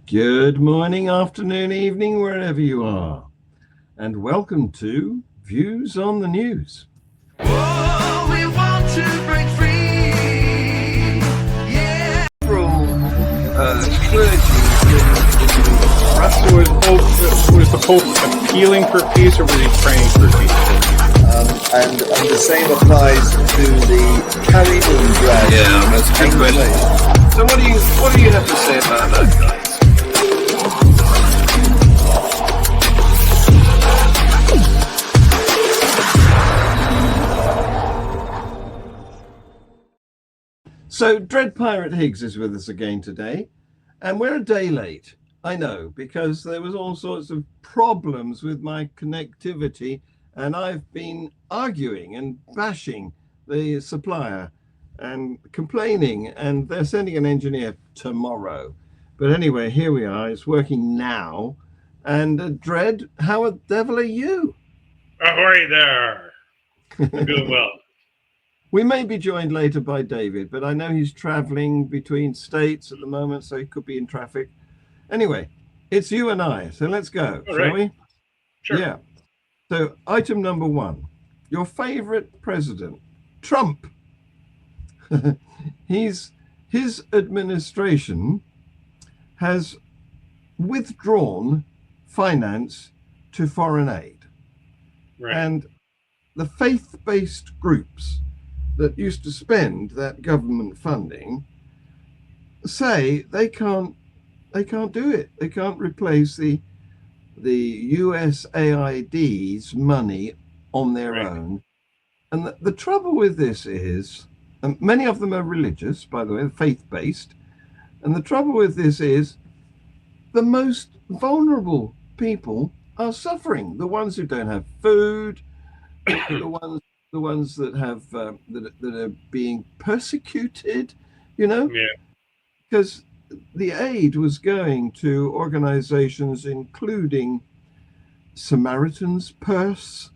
Good morning, afternoon, evening, wherever you are, and welcome to Views on the News. Oh, we want to break free. Yeah. Clergy was the Pope appealing for peace, or was he praying for peace? And the same applies to the carry-on drag. Yeah, that's a good question. So what do you have to say about that, guys? So, Dread Pirate Higgs is with us again today, and we're a day late. I know, because there was all sorts of problems with my connectivity, and I've been arguing and bashing the supplier and complaining, and they're sending an engineer tomorrow. But anyway, here we are. It's working now. And Dread, how the devil are you? Ahoy there! I'm doing well. We may be joined later by David, but I know he's traveling between states at the moment, so he could be in traffic. Anyway, it's you and I, so let's go, All shall right. we? Sure. Yeah. So, item number one, your favorite president, Trump. His administration has withdrawn finance to foreign aid. Right. And the faith-based groups that used to spend that government funding say they can't do it. They can't replace the USAID's money on their Right. own. And the trouble with this is, and many of them are religious, by the way, faith-based. And the trouble with this is the most vulnerable people are suffering. The ones who don't have food, the ones that have that are being persecuted, Yeah. because the aid was going to organizations including Samaritan's Purse,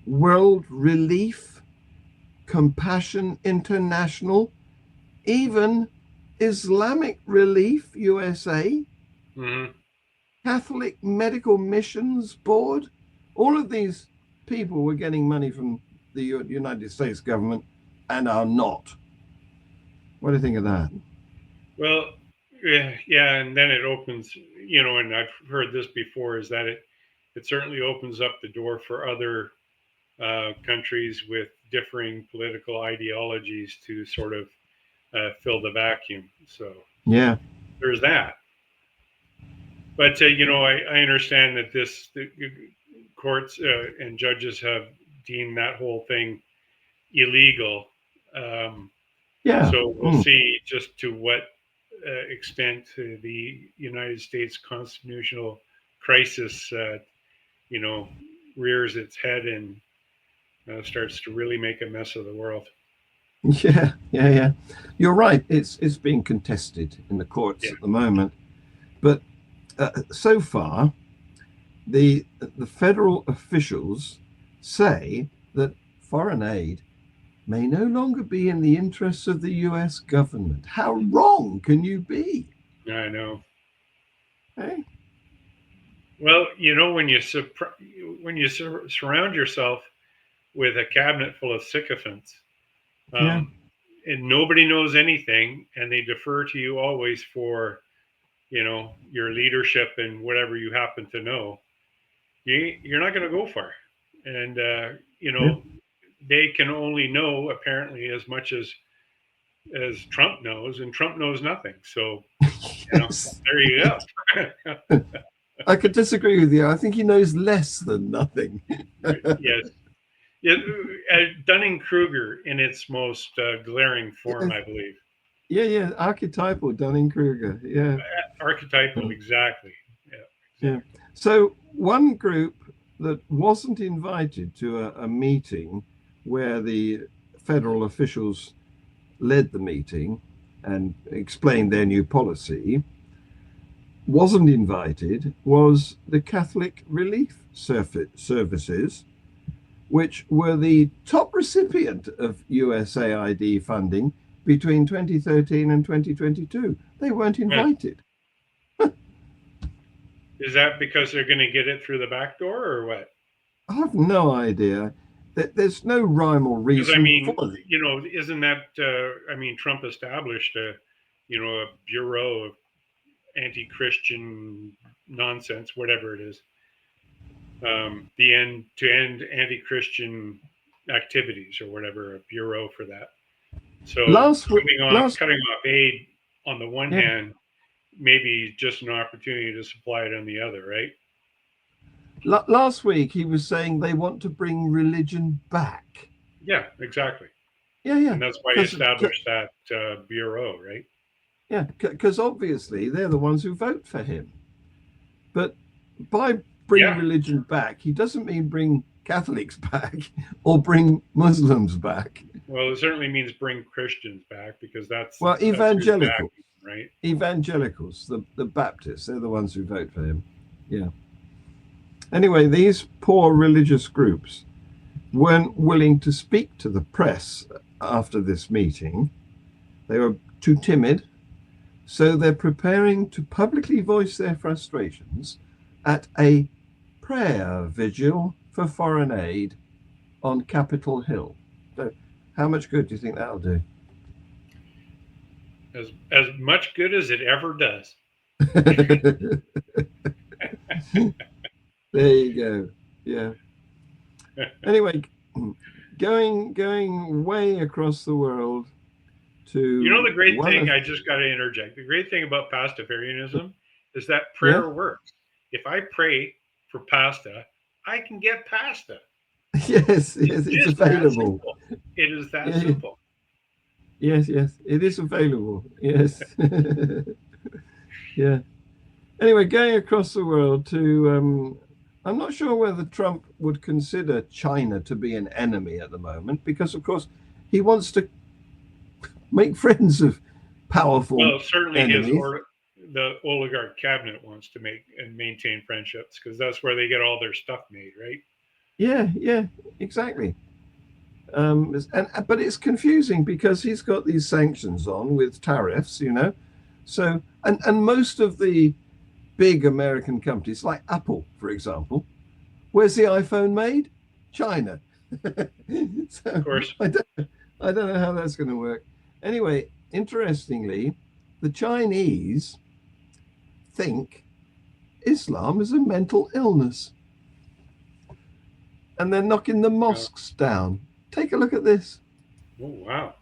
World Relief, Compassion International, even Islamic Relief USA, Mm-hmm. Catholic Medical Missions Board. All of these people were getting money from the United States government and are not. What do you think of that? Well, yeah, and then it opens, and I've heard this before, is that it certainly opens up the door for other countries with differing political ideologies to sort of fill the vacuum. So Yeah. there's that. But I understand that the courts and judges have deemed that whole thing illegal. Yeah. So we'll see just to what extent the United States constitutional crisis, rears its head and starts to really make a mess of the world. Yeah. You're right. It's being contested in the courts Yeah. at the moment, but so far, the federal officials say that foreign aid may no longer be in the interests of the U.S. government. How wrong can you be? I know. Hey? Well, when you surround yourself with a cabinet full of sycophants, Yeah. and nobody knows anything, and they defer to you always for, your leadership and whatever you happen to know, you're not going to go far. And they can only know apparently as much as Trump knows, and Trump knows nothing. So Yes. there you go. I could disagree with you. I think he knows less than nothing. Yes. Yeah, Dunning-Kruger in its most glaring form, I believe. Yeah. Archetypal Dunning-Kruger. Yeah. Archetypal, exactly. Yeah. So one group that wasn't invited to a meeting where the federal officials led the meeting and explained their new policy, wasn't invited, was the Catholic Relief Services, which were the top recipient of USAID funding between 2013 and 2022. They weren't invited. Is that because they're going to get it through the back door or what? I have no idea. There's no rhyme or Because I reason mean, for it. isn't that? I mean, Trump established a bureau of anti-Christian nonsense, whatever it is, the end to end anti-Christian activities or whatever, a bureau for that. So Last week, last cutting off aid on the one yeah, hand, maybe just an opportunity to supply it on the other, right? last week he was saying they want to bring religion back. Yeah, exactly. Yeah, yeah, And that's why he because established that bureau, right? yeah, because obviously they're the ones who vote for him. But by bring Yeah. religion back, he doesn't mean bring Catholics back or bring Muslims back. Well, it certainly means bring Christians back because that's Well, who's back, evangelicals, right? evangelicals, the Baptists, they're the ones who vote for him. Yeah. Anyway, these poor religious groups weren't willing to speak to the press after this meeting. They were too timid. So they're preparing to publicly voice their frustrations at a prayer vigil for foreign aid on Capitol Hill. So how much good do you think that'll do? As much good as it ever does. There you go. Yeah. Anyway, going way across the world to The great thing, I just got to interject. The great thing about pastafarianism is that yeah. prayer works. If I pray for pasta, I can get pasta. Yes, it's available. It is that simple. Yes, it is available. Yes. Yeah. Anyway, going across the world to, I'm not sure whether Trump would consider China to be an enemy at the moment, because of course he wants to make friends of powerful certainly enemies. the oligarch cabinet wants to make and maintain friendships because that's where they get all their stuff made, right? Yeah, exactly. But it's confusing because he's got these sanctions on with tariffs, So and most of the big American companies, like Apple, for example, where's the iPhone made? China. So Of course. I don't know how that's going to work. Anyway, interestingly, the Chinese think Islam is a mental illness, and they're knocking the mosques down. Take a look at this. Oh, wow.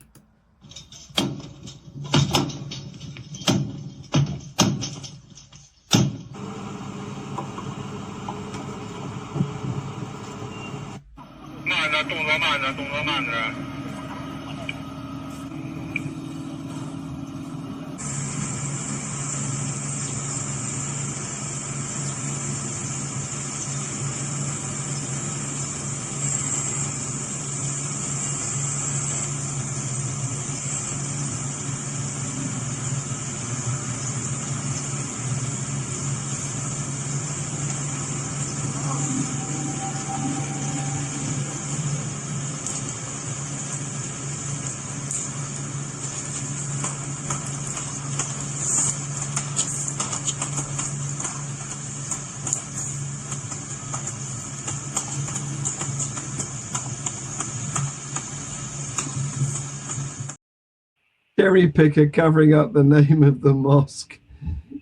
Cherry picker covering up the name of the mosque.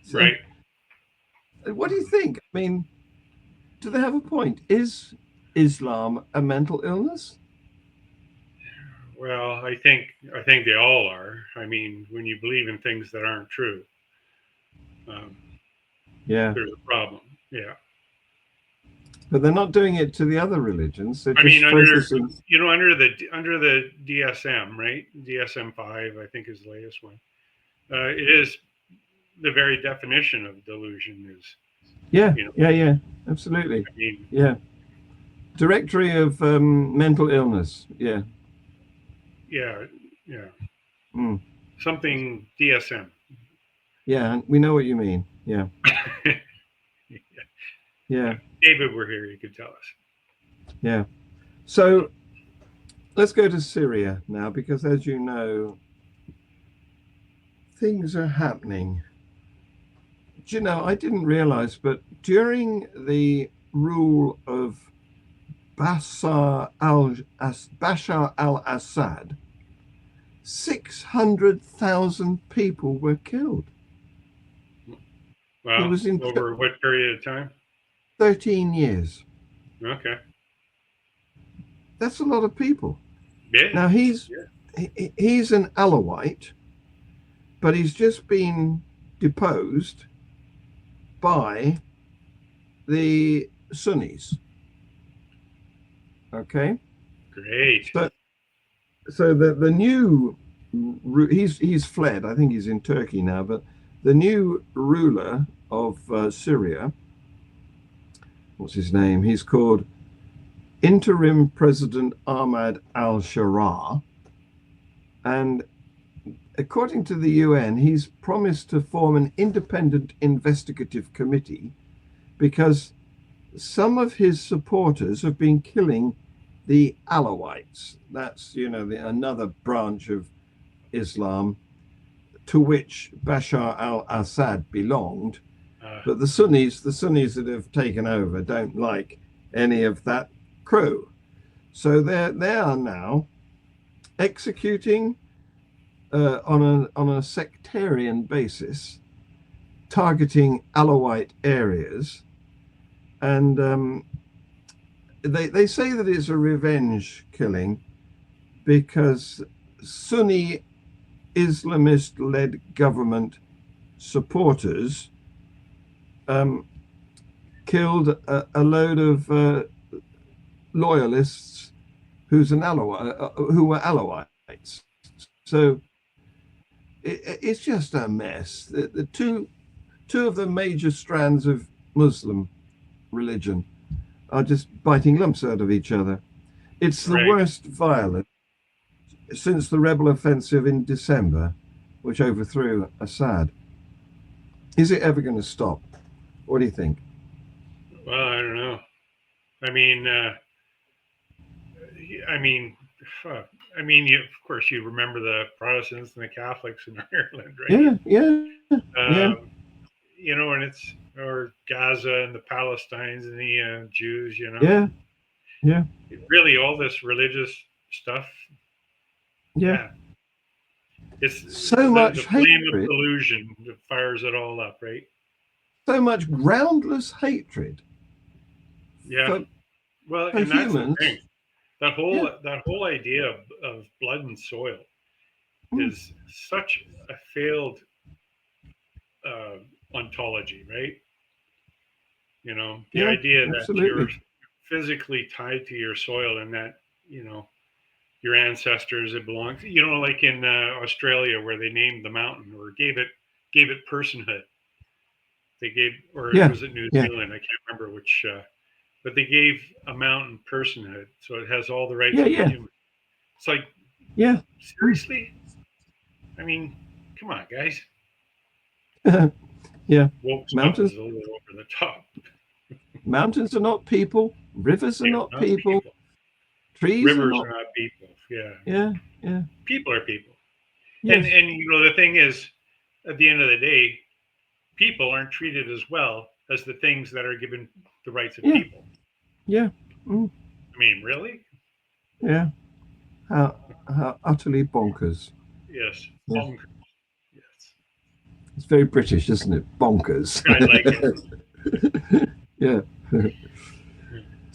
So, right. What do you think? I mean, do they have a point? Is Islam a mental illness? Well, I think they all are. I mean, when you believe in things that aren't true, Yeah, there's a problem. Yeah. but they're not doing it to the other religions. They're just focusing. Under the DSM, right? DSM-5, I think, is the latest one. It is the very definition of delusion is. Yeah, absolutely. I mean, yeah. Directory of mental illness. Yeah. Yeah. Mm. Something DSM. Yeah, we know what you mean. Yeah. Yeah. If David were here, he could tell us. Yeah. So let's go to Syria now, because as you know, things are happening you know, I didn't realize, but during the rule of Bashar al-Assad, 600,000 people were killed. He Wow. was in Over what period of time? 13 years. Okay. That's a lot of people. Yeah. Now he's an Alawite, but he's just been deposed by the Sunnis. Okay. Great. So the new he's fled. I think he's in Turkey now. But the new ruler of Syria, what's his name? He's called Interim President Ahmad al-Sharaa, and according to the UN, he's promised to form an independent investigative committee because some of his supporters have been killing the Alawites. That's, you know, another branch of Islam to which Bashar al-Assad belonged. But the Sunnis that have taken over don't like any of that crew. So they are now executing on a sectarian basis, targeting Alawite areas, and they say that it's a revenge killing because Sunni Islamist-led government supporters killed a load of loyalists who were Alawites. So it's just a mess. The two of the major strands of Muslim religion are just biting lumps out of each other. It's the worst violence since the rebel offensive in December, which overthrew Assad. Is it ever going to stop? What do you think? Well, I don't know. I mean, of course, you remember the Protestants and the Catholics in Ireland, right? Yeah. You know, or Gaza and the Palestinians and the Jews, you know. Yeah. Really, all this religious stuff. Yeah. It's so much the flame hatred. of delusion that fires it all up, right? So much groundless hatred. Yeah. Well, for and that's humans. the thing. That whole idea of blood and soil is such a failed ontology, right? You know, the idea that you're physically tied to your soil and that, you know, your ancestors, it belongs, you know, like in Australia where they named the mountain or gave it personhood. They gave, or was it New Zealand? I can't remember which, but they gave a mountain personhood, so it has all the rights of a human. It's like, seriously? I mean, come on, guys. Woke Mountains is a little over the top. Mountains are not people. Rivers are not people. Trees Rivers are not people. Yeah. People are people. Yes. And you know, the thing is, at the end of the day, people aren't treated as well as the things that are given the rights of people. Yeah. I mean, really? Yeah. How utterly bonkers. Yes. Bonkers. Yes. It's very British, isn't it? Bonkers. I like it. Yeah.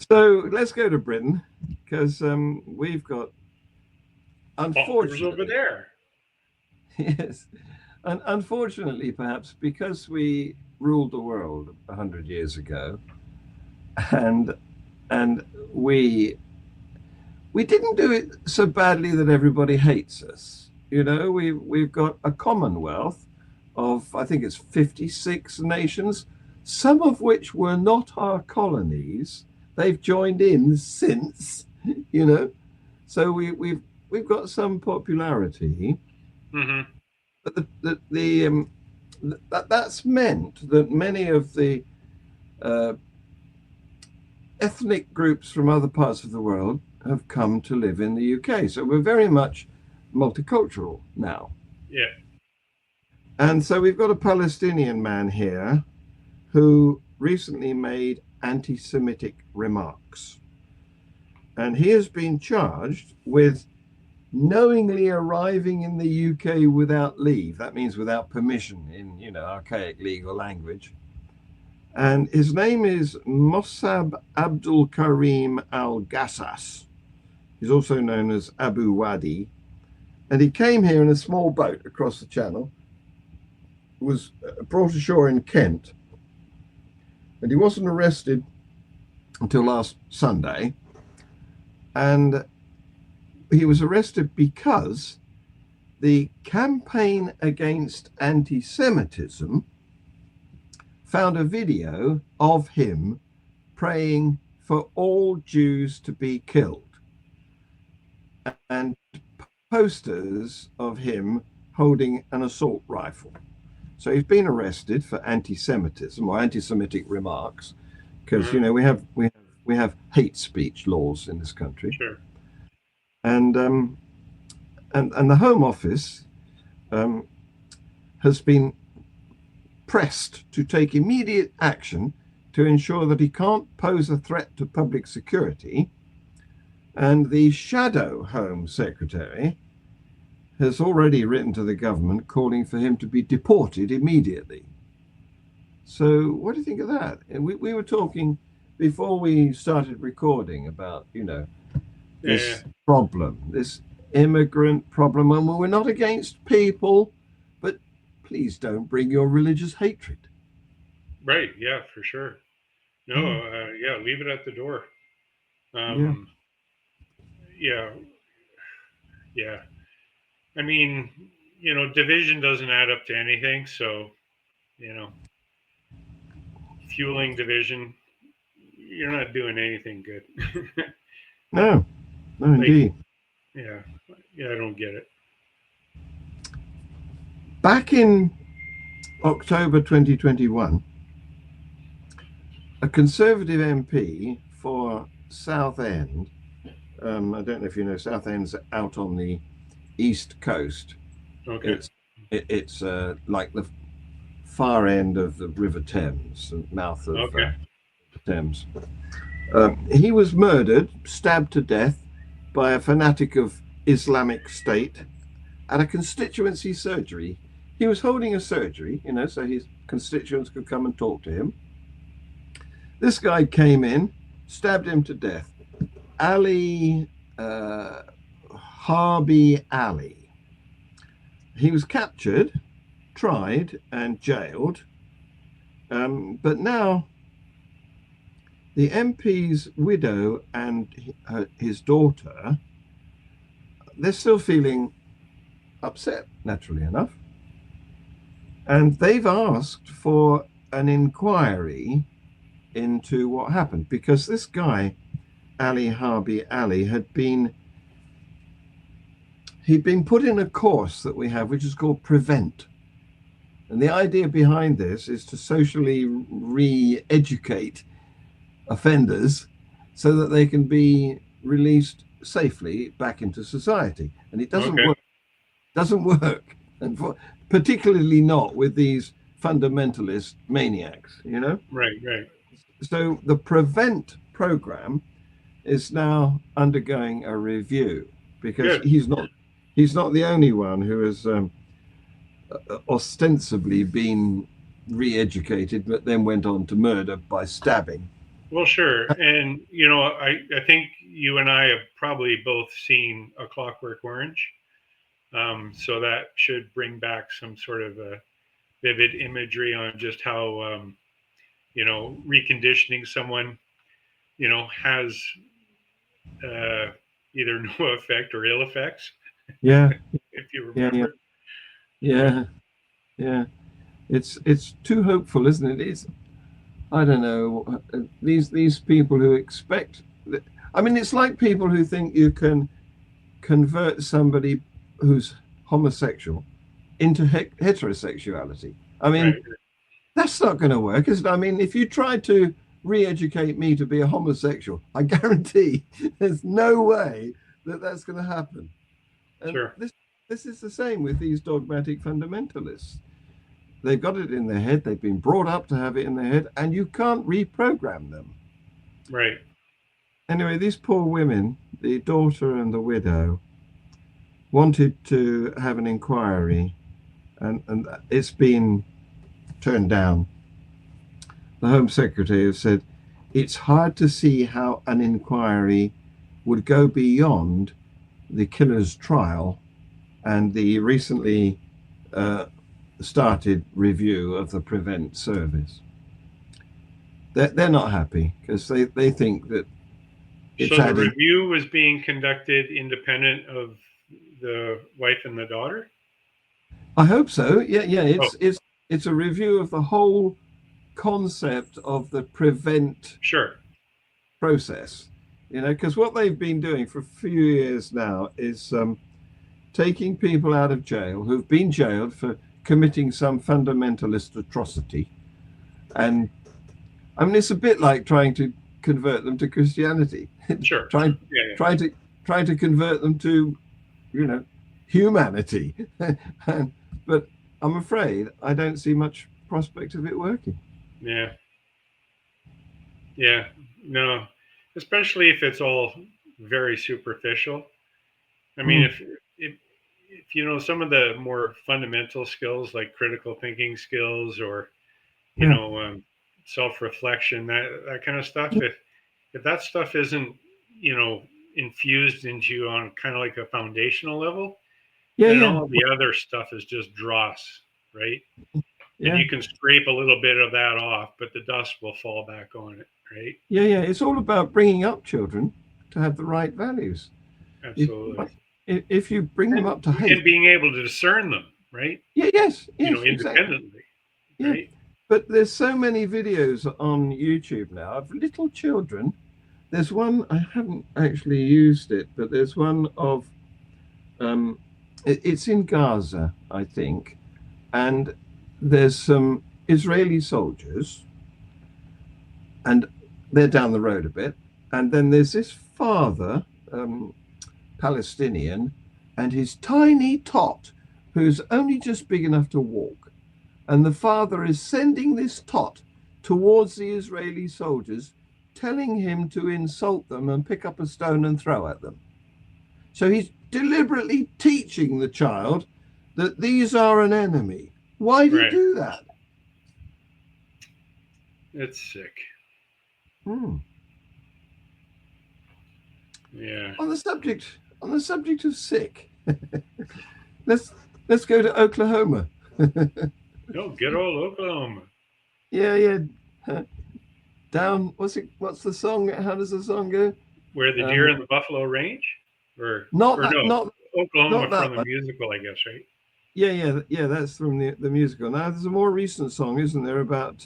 So let's go to Britain because we've got, unfortunately, over there. Yes, and unfortunately, perhaps because we ruled the world 100 years ago, and we didn't do it so badly that everybody hates us. You know, we've got a commonwealth of, I think it's 56 nations, some of which were not our colonies. They've joined in since, you know, so we've got some popularity. But that's meant that many of the ethnic groups from other parts of the world have come to live in the UK. So we're very much multicultural now. Yeah. And so we've got a Palestinian man here who recently made anti-Semitic remarks. And he has been charged with knowingly arriving in the UK without leave. That means without permission in, archaic legal language. And his name is Mossab Abdul Karim Al-Gassas. He's also known as Abu Wadi. And he came here in a small boat across the channel, was brought ashore in Kent, and he wasn't arrested until last Sunday. And he was arrested because the campaign against anti-Semitism found a video of him praying for all Jews to be killed and posters of him holding an assault rifle. So he's been arrested for anti-Semitism or anti-Semitic remarks, because we have hate speech laws in this country. Sure. And the Home Office has been pressed to take immediate action to ensure that he can't pose a threat to public security. And the shadow Home Secretary has already written to the government calling for him to be deported immediately. So what do you think of that? And we were talking before we started recording about, this problem, this immigrant problem. And we're not against people, but please don't bring your religious hatred. Right. Yeah, for sure. No, leave it at the door. Yeah. I mean, division doesn't add up to anything. So, fueling division, you're not doing anything good. No, indeed. Yeah, I don't get it. Back in October 2021, a Conservative MP for Southend, I don't know if you know, Southend's out on the east coast. Okay. It's like the far end of the River Thames, the mouth of the Thames. He was murdered, stabbed to death by a fanatic of Islamic State at a constituency surgery. He was holding a surgery, so his constituents could come and talk to him. This guy came in, stabbed him to death. Ali Harbi Ali. He was captured, tried, and jailed. But now the MP's widow and his daughter, they're still feeling upset, naturally enough. And they've asked for an inquiry into what happened, because this guy, Ali Harbi Ali, he'd been put in a course that we have, which is called Prevent. And the idea behind this is to socially re-educate offenders so that they can be released safely back into society. And it doesn't work. Doesn't work, and particularly not with these fundamentalist maniacs, Right. So the Prevent program is now undergoing a review, because he's not the only one who has ostensibly been re-educated, but then went on to murder by stabbing. Well, sure. And, I think you and I have probably both seen A Clockwork Orange. So that should bring back some sort of a vivid imagery on just how, reconditioning someone, has either no effect or ill effects. Yeah. If you remember. Yeah. It's too hopeful, isn't it? I don't know, these people who expect that, it's like people who think you can convert somebody who's homosexual into heterosexuality. That's not going to work, is it? If you try to re-educate me to be a homosexual, I guarantee there's no way that's going to happen. And sure. This is the same with these dogmatic fundamentalists. they've got it in their head. They've been brought up to have it in their head, and you can't reprogram them. Right. Anyway, these poor women, the daughter and the widow, wanted to have an inquiry, and it's been turned down. The Home Secretary has said it's hard to see how an inquiry would go beyond the killer's trial and the recently started review of the Prevent service. They're not happy because they think that it's So the review was being conducted independent of the wife and the daughter? I hope so. Yeah. It's a review of the whole concept of the Prevent Sure. process. Because what they've been doing for a few years now is taking people out of jail who've been jailed for committing some fundamentalist atrocity, and I mean it's a bit like trying to convert them to Christianity. Sure. trying to convert them to, humanity. But I'm afraid I don't see much prospect of it working. Yeah. Yeah. No. Especially if it's all very superficial. I mean, if some of the more fundamental skills like critical thinking skills or self-reflection, that kind of stuff, if that stuff isn't infused into you on kind of like a foundational level, then all the other stuff is just dross, right? And you can scrape a little bit of that off, but the dust will fall back on it, right? Yeah. It's all about bringing up children to have the right values. Absolutely. If you bring them up to hate, and being able to discern them, right? Yes, independently, exactly. right? But there's so many videos on YouTube now of little children. There's one, I haven't actually used it, but there's one of it's in Gaza, I think, and there's some Israeli soldiers, and they're down the road a bit, and then there's this father, Palestinian, and his tiny tot, who's only just big enough to walk, and the father is sending this tot towards the Israeli soldiers, telling him to insult them and pick up a stone and throw at them. So he's deliberately teaching the child that these are an enemy. Why do you do that? It's sick. Yeah. On the subject of sick, let's go to Oklahoma. Oh, good old Oklahoma. Yeah. Down. What's the song? How does the song go? Where the deer in the buffalo range, not Oklahoma not from the musical, I guess, right? Yeah. That's from the musical. Now there's a more recent song, isn't there, about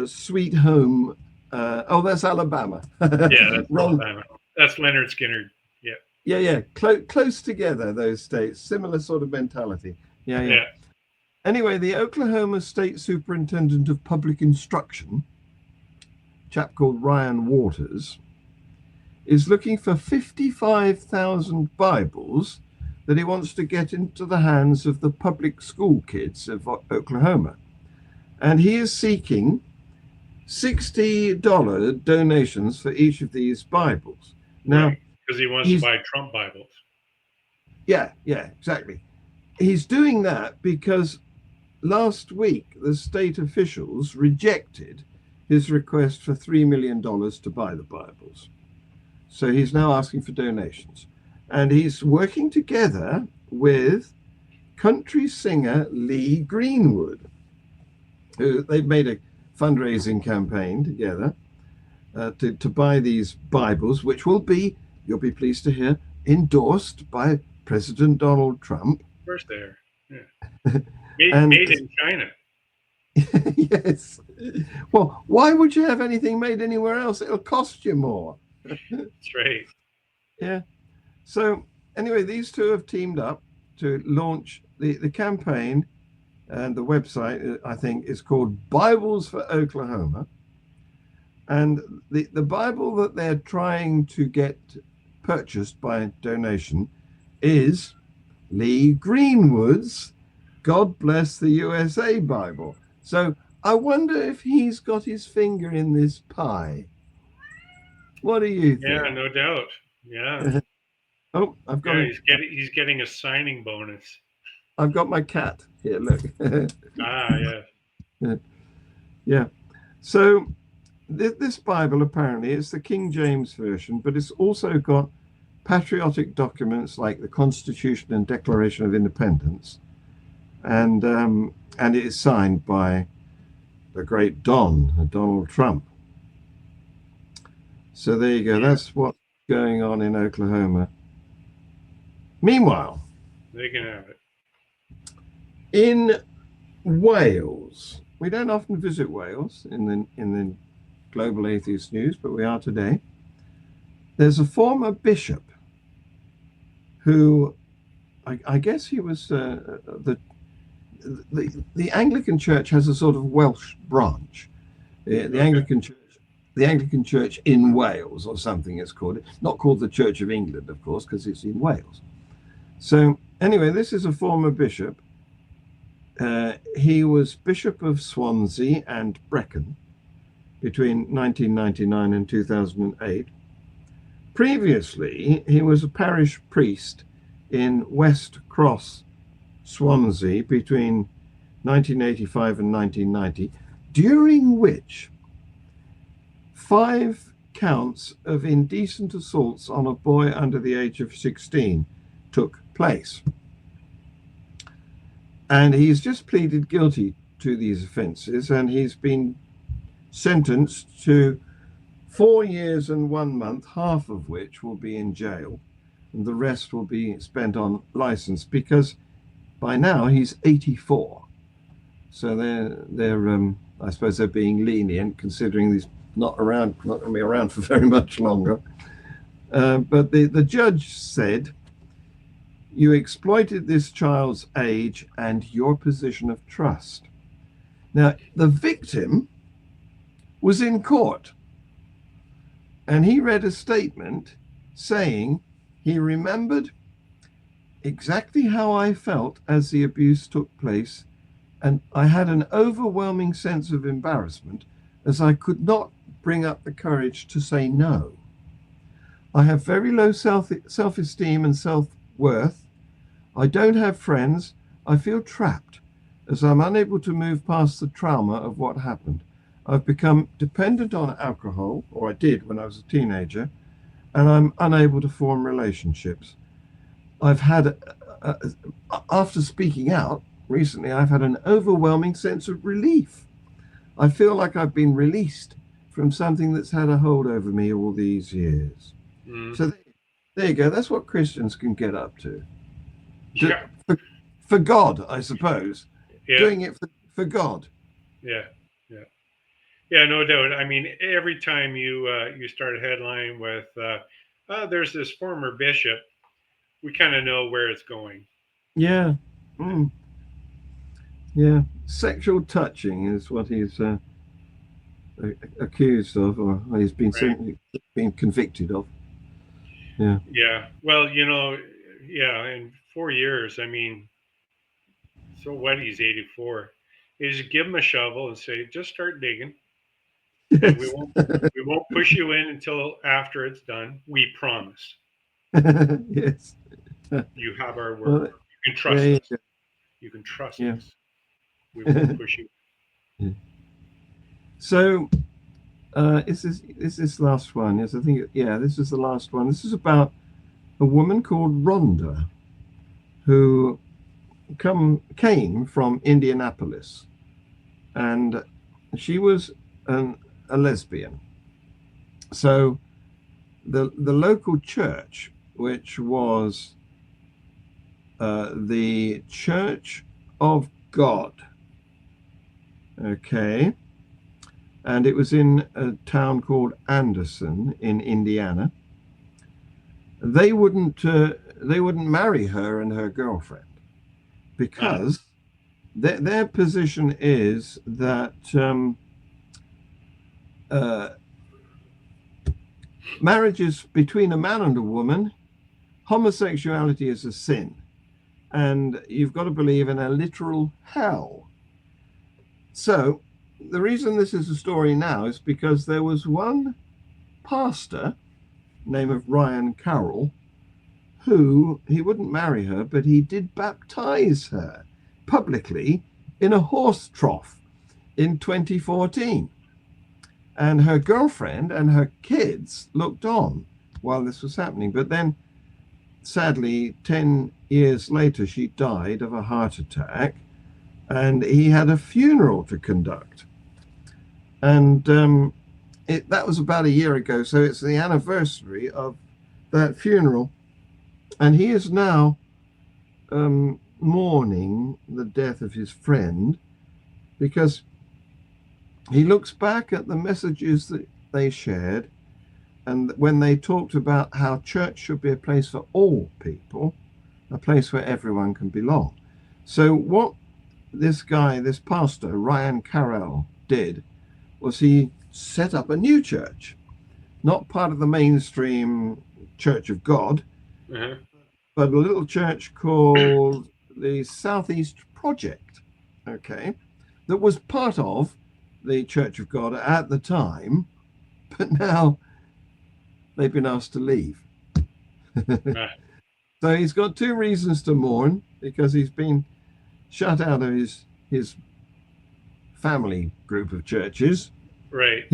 Sweet Home? That's Alabama. Yeah, that's Alabama. That's Leonard Skinner. Yeah. Yeah. Close together, those states. Similar sort of mentality. Yeah. Anyway, the Oklahoma State Superintendent of Public Instruction, a chap called Ryan Waters, is looking for 55,000 Bibles that he wants to get into the hands of the public school kids of Oklahoma. And he is seeking $60 donations for each of these Bibles. Now, because he wants to buy Trump Bibles. Yeah, exactly. He's doing that because last week the state officials rejected his request for $3 million to buy the Bibles. So he's now asking for donations. And he's working together with country singer Lee Greenwood, who they've made a fundraising campaign together to buy these Bibles, which will be, you'll be pleased to hear, endorsed by President Donald Trump. Of course they are. Yeah. Made in China. Yes. Well, why would you have anything made anywhere else? It'll cost you more. That's right. Yeah. So anyway, these two have teamed up to launch the campaign, and the website, I think, is called Bibles for Oklahoma. And the Bible that they're trying to get purchased by donation is Lee Greenwood's God bless the USA Bible. So I wonder if he's got his finger in this pie. What do you Yeah, think? no doubt. Yeah. Oh, I've got Yeah, a, he's getting a signing bonus. I've got my cat here. Look. Ah, yeah. Yeah. So this Bible apparently is the King James version, but it's also got patriotic documents like the Constitution and Declaration of Independence, and it is signed by the great Don, Donald Trump. So there you go. Yeah, That's what's going on in Oklahoma. Meanwhile, they can have it. in Wales, we don't often visit Wales in the global atheist news, but we are today. There's a former bishop who, I guess he was the Anglican Church has a sort of Welsh branch. The Okay. Anglican Church in Wales, or something it's called. It's not called the Church of England, of course, because it's in Wales. So anyway, this is a former bishop. He was Bishop of Swansea and Brecon between 1999 and 2008. Previously, he was a parish priest in West Cross, Swansea between 1985 and 1990, during which 5 counts of indecent assaults on a boy under the age of 16 took place. And he's just pleaded guilty to these offences, and he's been sentenced to 4 years and 1 month, half of which will be in jail, and the rest will be spent on license, because by now he's 84. So they're I suppose they're being lenient, considering he's not going to be around for very much longer. But the judge said, "You exploited this child's age and your position of trust." Now, the victim was in court, and he read a statement saying he remembered exactly how I felt as the abuse took place, and I had an overwhelming sense of embarrassment as I could not bring up the courage to say no. I have very low self-esteem and self-worth. I don't have friends. I feel trapped as I'm unable to move past the trauma of what happened. I've become dependent on alcohol, or I did when I was a teenager, and I'm unable to form relationships. I've had, after speaking out recently, I've had an overwhelming sense of relief. I feel like I've been released from something that's had a hold over me all these years. Mm. So there you go. That's what Christians can get up to. Yeah. For God, I suppose. Yeah. Doing it for God. Yeah. Yeah. Yeah. No doubt. I mean, every time you start a headline with, "There's this former bishop," we kind of know where it's going. Yeah. Mm. Yeah. Sexual touching is what he's accused of, or he's been convicted of. Yeah. Yeah. Well, yeah. In 4 years, I mean, so what? He's 84. You just give him a shovel and say, "Just start digging, and we Yes. won't we won't push you in until after it's done. We promise. Yes. You have our word. Well, You can there trust you us. go. You can trust Yeah. us. We won't push you." Yeah. So, is this last one? Yes, I think. Yeah, this is the last one. This is about a woman called Rhonda, who came from Indianapolis, and she was a lesbian. So the local church, which was the Church of God, okay, and it was in a town called Anderson in Indiana. They wouldn't marry her and her girlfriend because their position is that marriage is between a man and a woman. Homosexuality is a sin, and you've got to believe in a literal hell. So the reason this is a story now is because there was one pastor, name of Ryan Carroll, who he wouldn't marry her, but he did baptize her publicly in a horse trough in 2014. And her girlfriend and her kids looked on while this was happening. But then, sadly, 10 years later, she died of a heart attack, and he had a funeral to conduct. And that was about a year ago, so it's the anniversary of that funeral. And he is now mourning the death of his friend, because he looks back at the messages that they shared, and when they talked about how church should be a place for all people, a place where everyone can belong. So what this guy, this pastor, Ryan Carroll, did was he set up a new church, not part of the mainstream Church of God, but a little church called the Southeast Project, okay, that was part of the Church of God at the time, but now they've been asked to leave. So he's got two reasons to mourn, because he's been shut out of his family group of churches. Right.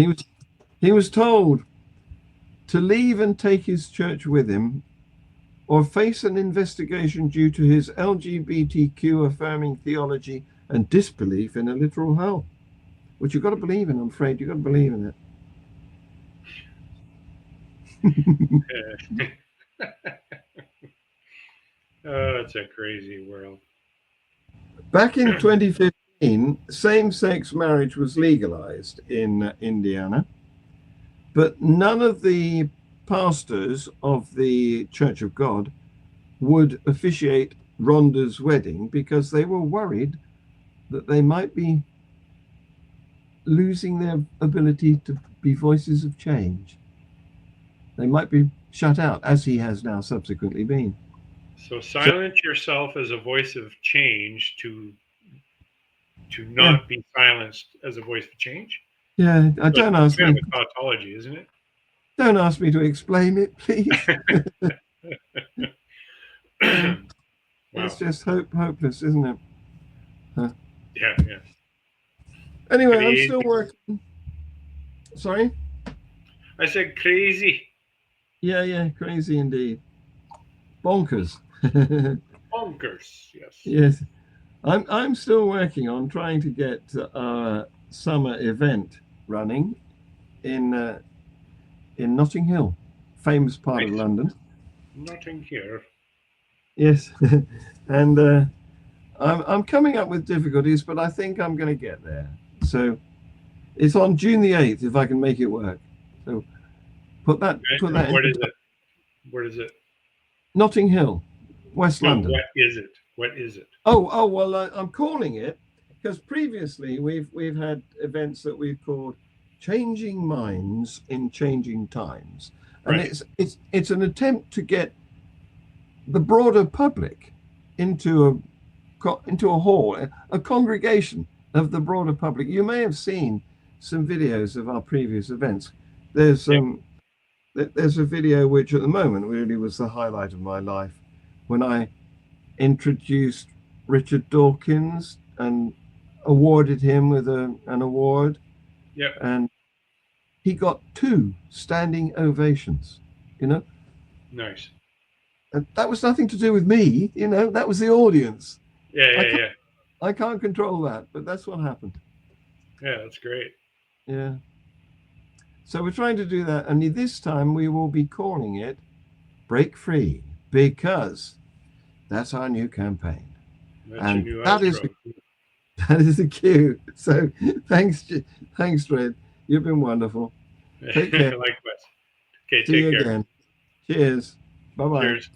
He was told to leave and take his church with him, or face an investigation due to his LGBTQ affirming theology and disbelief in a literal hell, which you've got to believe in. I'm afraid you've got to believe in it. Oh, it's a crazy world. Back in 2015, same-sex marriage was legalized in Indiana, but none of the pastors of the Church of God would officiate Rhonda's wedding, because they were worried that they might be losing their ability to be voices of change. They might be shut out, as he has now subsequently been. So silence yourself as a voice of change to not be silenced as a voice of change. Yeah, don't ask me. It's tautology, isn't it? Don't ask me to explain it, please. Wow. It's just hopeless, isn't it? Yeah. Anyway, Crazy. I'm still working. Sorry? I said crazy. Yeah, crazy indeed. Bonkers. Bonkers, yes. Yes. I'm still working on trying to get our summer event running in Notting Hill, famous part of London. Notting Hill. Yes. And I'm coming up with difficulties, but I think I'm going to get there. So it's on June the 8th, if I can make it work. So put that. What is it? Where is it? Notting Hill, West London. What is it? Oh well, I'm calling it because previously we've had events that we've called Changing Minds in Changing Times, and it's an attempt to get the broader public into a hall, a congregation of the broader public. You may have seen some videos of our previous events. There's a video which at the moment really was the highlight of my life, when I introduced Richard Dawkins and awarded him with an award. Yep. And he got 2 standing ovations, Nice. And that was nothing to do with me, that was the audience. Yeah. I can't control that, but that's what happened. Yeah, that's great. Yeah. So we're trying to do that, and this time we will be calling it Break Free, because that's our new campaign. That's and your new that is the cue. So thanks, Fred. You've been wonderful. Take care. Likewise. Okay, See take you care. again. Cheers. Bye-bye. Cheers.